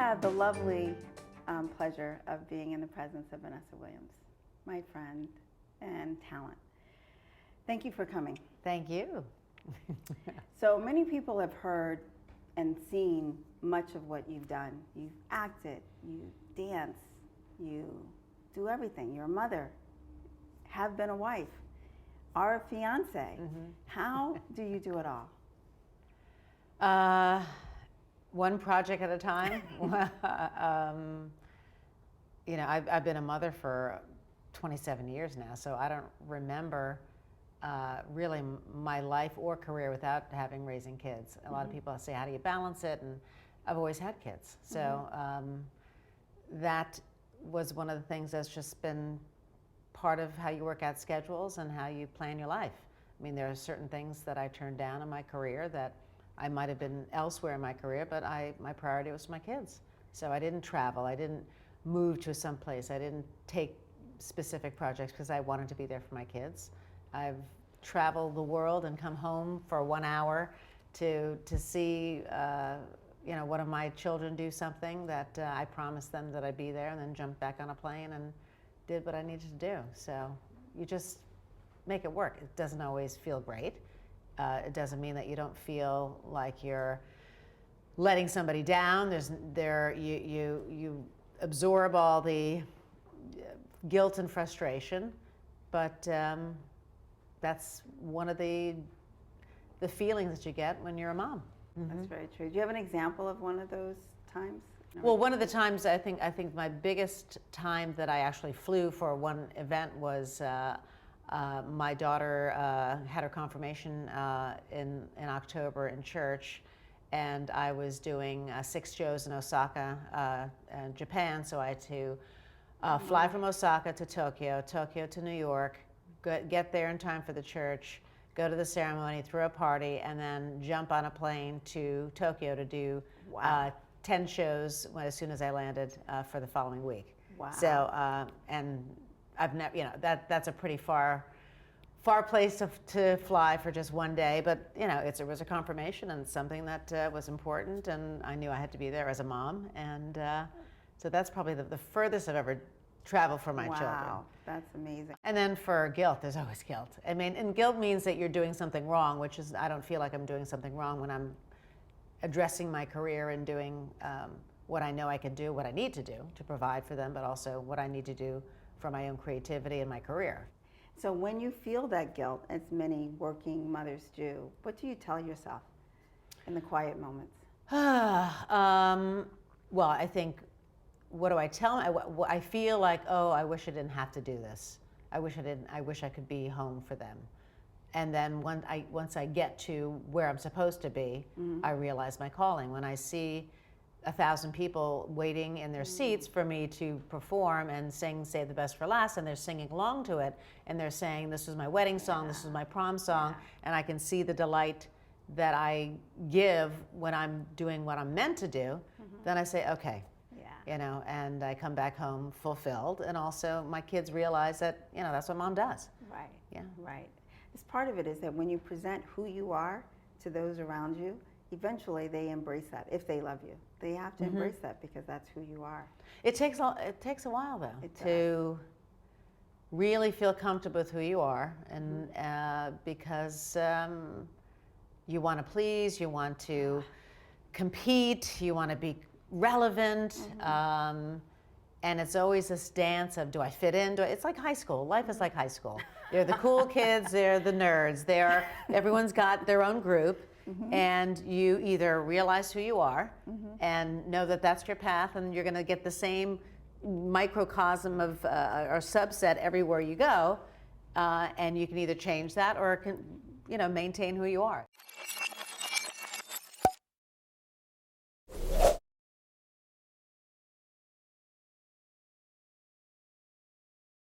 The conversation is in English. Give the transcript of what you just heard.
have the lovely pleasure of being in the presence of Vanessa Williams, my friend and talent. Thank you for coming. Thank you. So many people have heard and seen much of what you've done. You've acted, you dance, you do everything. You're a mother, have been a wife, are a fiance. Mm-hmm. How do you do it all? One project at a time. You know, I've been a mother for 27 years now, so I don't remember really my life or career without raising kids. A lot of people say, how do you balance it? And I've always had kids. So that was one of the things that's just been part of how you work out schedules and how you plan your life. I mean, there are certain things that I turned down in my career that I might have been elsewhere in my career, but my priority was my kids. So I didn't travel, I didn't move to some place, I didn't take specific projects because I wanted to be there for my kids. I've traveled the world and come home for 1 hour to see you know, one of my children do something that I promised them that I'd be there, and then jumped back on a plane and did what I needed to do. So you just make it work. It doesn't always feel great. It doesn't mean that you don't feel like you're letting somebody down. You absorb all the guilt and frustration, but that's one of the feelings that you get when you're a mom. That's very true. Do you have an example of one of those times? No. Well, one of the times I think my biggest time that I actually flew for one event was my daughter had her confirmation in October in church, and I was doing 6 shows in Osaka, Japan. So I had to fly from Osaka to Tokyo, Tokyo to New York, get there in time for the church, go to the ceremony, throw a party, and then jump on a plane to Tokyo to do 10 shows as soon as I landed for the following week. Wow. So, and I've never, you know, that's a pretty far place to fly for just one day, but you know, it was a confirmation and something that was important, and I knew I had to be there as a mom, and so that's probably the furthest I've ever traveled for my children. Wow, that's amazing. And then for guilt, there's always guilt. I mean, and guilt means that you're doing something wrong, which is, I don't feel like I'm doing something wrong when I'm addressing my career and doing what I know I can do, what I need to do to provide for them, but also what I need to do for my own creativity and my career. So when you feel that guilt, as many working mothers do, what do you tell yourself in the quiet moments? Well, I think, what do I tell them? I feel like, oh, I wish I didn't have to do this. I wish I could be home for them. And then once I get to where I'm supposed to be, I realize my calling. When I see 1,000 people waiting in their seats for me to perform and sing Save the Best for Last, and they're singing along to it, and they're saying, this was my wedding song, this was my prom song, and I can see the delight that I give when I'm doing what I'm meant to do, then I say, okay. You know, and I come back home fulfilled, and also my kids realize that, you know, that's what mom does. Right. Yeah. Right. This part of it is that when you present who you are to those around you, eventually they embrace that. If they love you, they have to embrace that because that's who you are. It takes a while though to really feel comfortable with who you are, and because you want to please, you want to compete, you want to be relevant, and it's always this dance of, do I fit in? It's like high school. Life is like high school. They're the cool kids, they're the nerds, everyone's got their own group, and you either realize who you are and know that that's your path, and you're going to get the same microcosm of or subset everywhere you go, and you can either change that or maintain who you are.